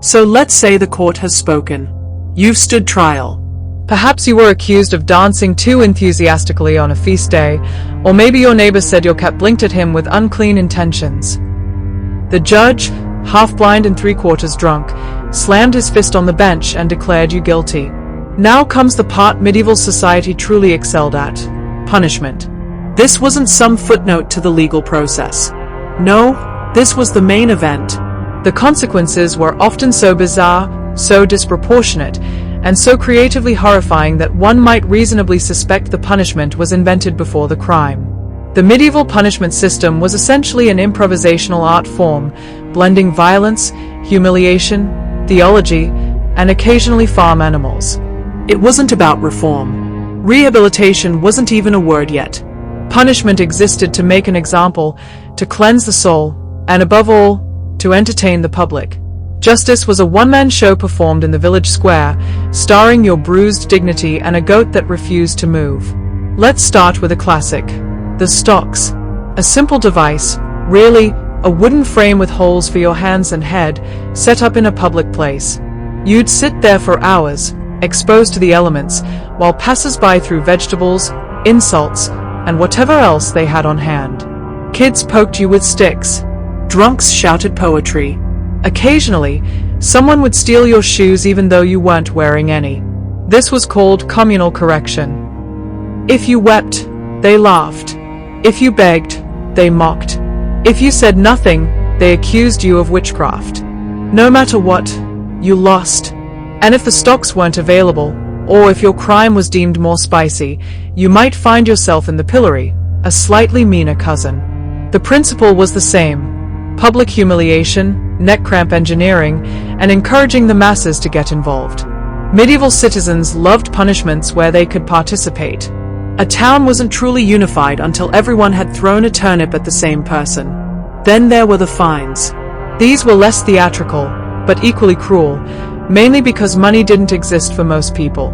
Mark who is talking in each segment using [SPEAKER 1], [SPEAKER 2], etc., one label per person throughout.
[SPEAKER 1] So let's say the court has spoken. You've stood trial.
[SPEAKER 2] Perhaps you were accused of dancing too enthusiastically on a feast day, or maybe your neighbor said your cat blinked at him with unclean intentions. The judge, half blind and three-quarters drunk, slammed his fist on the bench and declared you guilty. Now comes the part medieval society truly excelled at: punishment.
[SPEAKER 1] This wasn't some footnote to the legal process. No, this was the main event.
[SPEAKER 2] The consequences were often so bizarre, so disproportionate, and so creatively horrifying that one might reasonably suspect the punishment was invented before the crime. The medieval punishment system was essentially an improvisational art form, blending violence, humiliation, theology, and occasionally farm animals.
[SPEAKER 1] It wasn't about reform. Rehabilitation wasn't even a word yet.
[SPEAKER 2] Punishment existed to make an example, to cleanse the soul, and above all, to entertain the public. Justice was a one-man show performed in the village square, starring your bruised dignity and a goat that refused to move. Let's start with a classic: the stocks. A simple device, really, a wooden frame with holes for your hands and head, set up in a public place. You'd sit there for hours, exposed to the elements, while passers-by threw vegetables, insults, and whatever else they had on hand. Kids poked you with sticks.
[SPEAKER 1] Drunks shouted poetry.
[SPEAKER 2] Occasionally, someone would steal your shoes even though you weren't wearing any. This was called communal correction. If you wept, they laughed. If you begged, they mocked. If you said nothing, they accused you of witchcraft. No matter what, you lost. And if the stocks weren't available, or if your crime was deemed more spicy, you might find yourself in the pillory, a slightly meaner cousin. The principle was the same: public humiliation, neck cramp engineering, and encouraging the masses to get involved. Medieval citizens loved punishments where they could participate.
[SPEAKER 1] A town wasn't truly unified until everyone had thrown a turnip at the same person. Then there were the fines.
[SPEAKER 2] These were less theatrical, but equally cruel, mainly because money didn't exist for most people.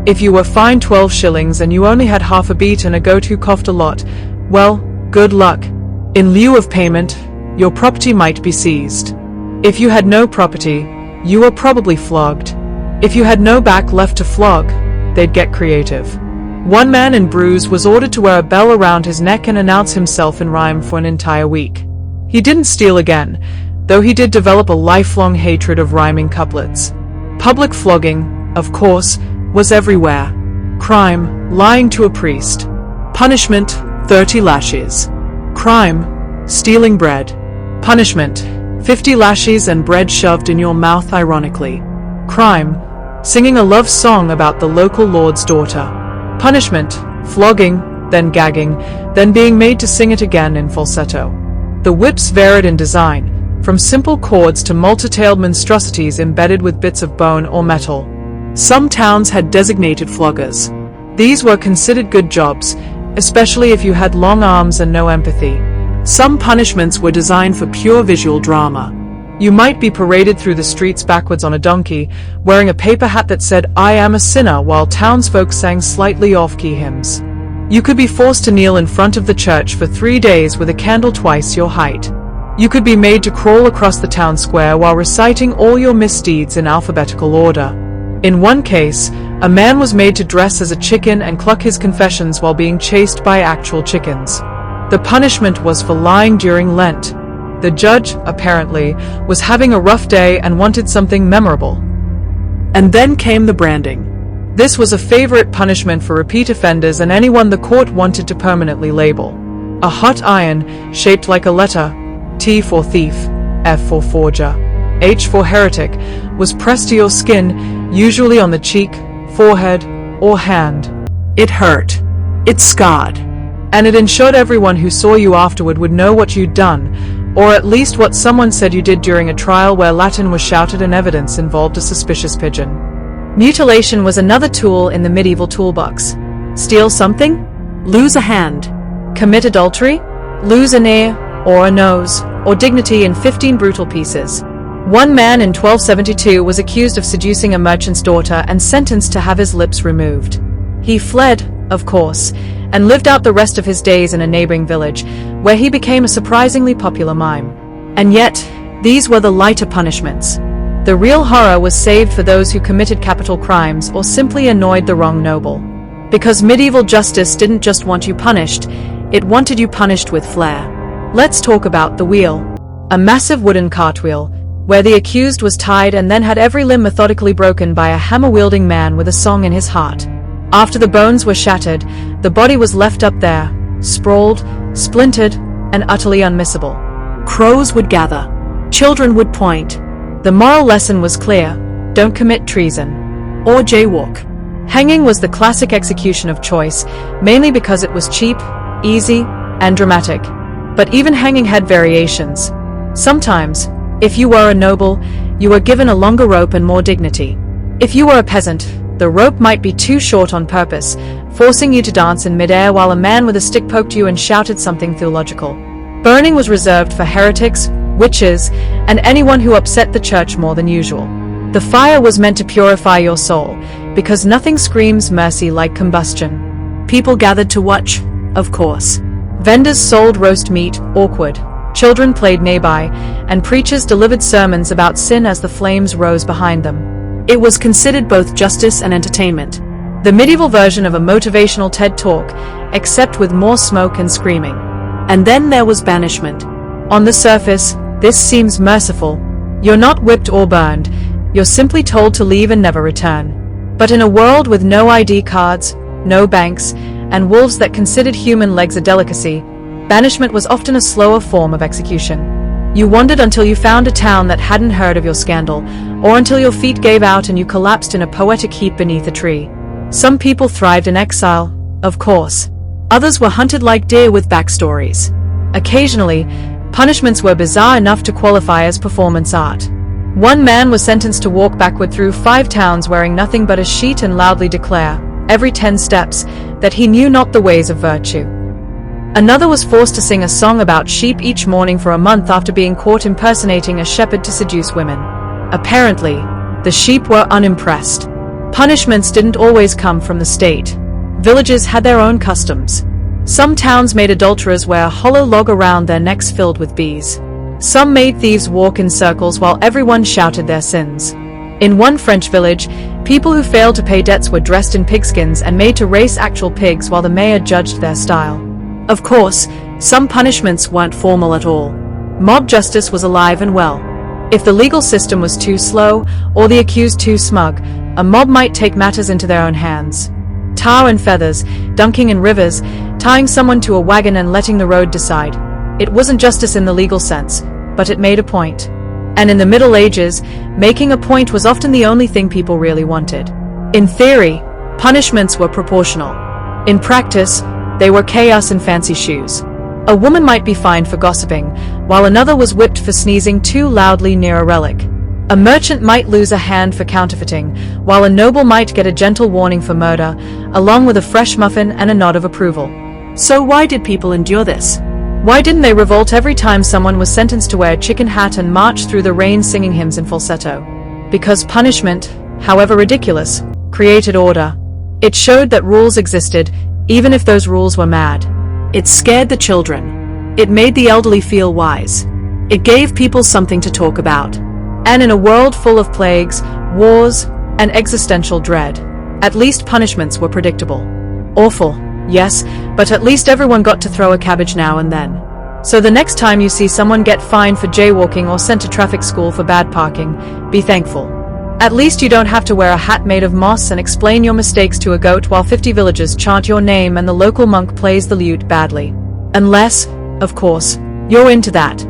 [SPEAKER 2] If you were fined 12 shillings and you only had half a beat and a goat who coughed a lot, well, good luck. In lieu of payment, your property might be seized. If you had no property, you were probably flogged. If you had no back left to flog, they'd get creative. One man in Bruges was ordered to wear a bell around his neck and announce himself in rhyme for an entire week. He didn't steal again, though he did develop a lifelong hatred of rhyming couplets. Public flogging, of course, was everywhere. Crime, lying to a priest.
[SPEAKER 1] Punishment, 30 lashes.
[SPEAKER 2] Crime, stealing bread. Punishment, 50 lashes and bread shoved in your mouth ironically. Crime, singing a love song about the local lord's daughter. Punishment, flogging, then gagging, then being made to sing it again in falsetto. The whips varied in design, from simple cords to multi-tailed monstrosities embedded with bits of bone or metal. Some towns had designated floggers. These were considered good jobs, especially if you had long arms and no empathy. Some punishments were designed for pure visual drama. You might be paraded through the streets backwards on a donkey, wearing a paper hat that said, "I am a sinner," while townsfolk sang slightly off-key hymns. You could be forced to kneel in front of the church for 3 days with a candle twice your height. You could be made to crawl across the town square while reciting all your misdeeds in alphabetical order. In one case, a man was made to dress as a chicken and cluck his confessions while being chased by actual chickens. The punishment was for lying during Lent. The judge, apparently, was having a rough day and wanted something memorable. And then came the branding. This was a favorite punishment for repeat offenders and anyone the court wanted to permanently label. A hot iron, shaped like a letter, T for thief, F for forger, H for heretic, was pressed to your skin, usually on the cheek, forehead, or hand.
[SPEAKER 1] It hurt. It scarred.
[SPEAKER 2] And it ensured everyone who saw you afterward would know what you'd done, or at least what someone said you did during a trial where Latin was shouted and evidence involved a suspicious pigeon.
[SPEAKER 3] Mutilation was another tool in the medieval toolbox. Steal something? Lose a hand. Commit adultery? Lose an ear, or a nose, or dignity in 15 brutal pieces. One man in 1272 was accused of seducing a merchant's daughter and sentenced to have his lips removed. He fled, of course, and lived out the rest of his days in a neighboring village, where he became a surprisingly popular mime. And yet, these were the lighter punishments. The real horror was saved for those who committed capital crimes or simply annoyed the wrong noble. Because medieval justice didn't just want you punished, it wanted you punished with flair. Let's talk about the wheel. A massive wooden cartwheel, where the accused was tied and then had every limb methodically broken by a hammer-wielding man with a song in his heart. After the bones were shattered, the body was left up there, sprawled, splintered, and utterly unmissable.
[SPEAKER 1] Crows would gather. Children would point.
[SPEAKER 3] The moral lesson was clear: don't commit treason.
[SPEAKER 1] Or jaywalk.
[SPEAKER 3] Hanging was the classic execution of choice, mainly because it was cheap, easy, and dramatic. But even hanging had variations. Sometimes, if you were a noble, you were given a longer rope and more dignity. If you were a peasant, the rope might be too short on purpose, forcing you to dance in midair while a man with a stick poked you and shouted something theological. Burning was reserved for heretics, witches, and anyone who upset the church more than usual. The fire was meant to purify your soul, because nothing screams mercy like combustion.
[SPEAKER 1] People gathered to watch, of course.
[SPEAKER 3] Vendors sold roast meat, awkward. Children played nearby, and preachers delivered sermons about sin as the flames rose behind them.
[SPEAKER 1] It was considered both justice and entertainment.
[SPEAKER 3] The medieval version of a motivational TED Talk, except with more smoke and screaming.
[SPEAKER 1] And then there was banishment.
[SPEAKER 3] On the surface, this seems merciful. You're not whipped or burned, you're simply told to leave and never return. But in a world with no ID cards, no banks, and wolves that considered human legs a delicacy, banishment was often a slower form of execution. You wandered until you found a town that hadn't heard of your scandal, or until your feet gave out and you collapsed in a poetic heap beneath a tree. Some people thrived in exile, of course.
[SPEAKER 1] Others were hunted like deer with backstories.
[SPEAKER 3] Occasionally, punishments were bizarre enough to qualify as performance art. One man was sentenced to walk backward through 5 towns wearing nothing but a sheet and loudly declare, every 10 steps, that he knew not the ways of virtue. Another was forced to sing a song about sheep each morning for a month after being caught impersonating a shepherd to seduce women. Apparently, the sheep were unimpressed. Punishments didn't always come from the state. Villages had their own customs. Some towns made adulterers wear a hollow log around their necks filled with bees. Some made thieves walk in circles while everyone shouted their sins. In one French village, people who failed to pay debts were dressed in pigskins and made to race actual pigs while the mayor judged their style.
[SPEAKER 1] Of course, some punishments weren't formal at all.
[SPEAKER 3] Mob justice was alive and well. If the legal system was too slow, or the accused too smug, a mob might take matters into their own hands. Tar and feathers, dunking in rivers, tying someone to a wagon and letting the road decide. It wasn't justice in the legal sense, but it made a point. And in the Middle Ages, making a point was often the only thing people really wanted. In theory, punishments were proportional. In practice, they were chaos in fancy shoes. A woman might be fined for gossiping, while another was whipped for sneezing too loudly near a relic. A merchant might lose a hand for counterfeiting, while a noble might get a gentle warning for murder, along with a fresh muffin and a nod of approval.
[SPEAKER 1] So why did people endure this?
[SPEAKER 3] Why didn't they revolt every time someone was sentenced to wear a chicken hat and march through the rain singing hymns in falsetto? Because punishment, however ridiculous, created order. It showed that rules existed, even if those rules were mad.
[SPEAKER 1] It scared the children. It made the elderly feel wise. It gave people something to talk about.
[SPEAKER 3] And in a world full of plagues, wars, and existential dread, at least punishments were predictable. Awful, yes, but at least everyone got to throw a cabbage now and then. So the next time you see someone get fined for jaywalking or sent to traffic school for bad parking, be thankful. At least you don't have to wear a hat made of moss and explain your mistakes to a goat while 50 villagers chant your name and the local monk plays the lute badly. Unless, of course, you're into that.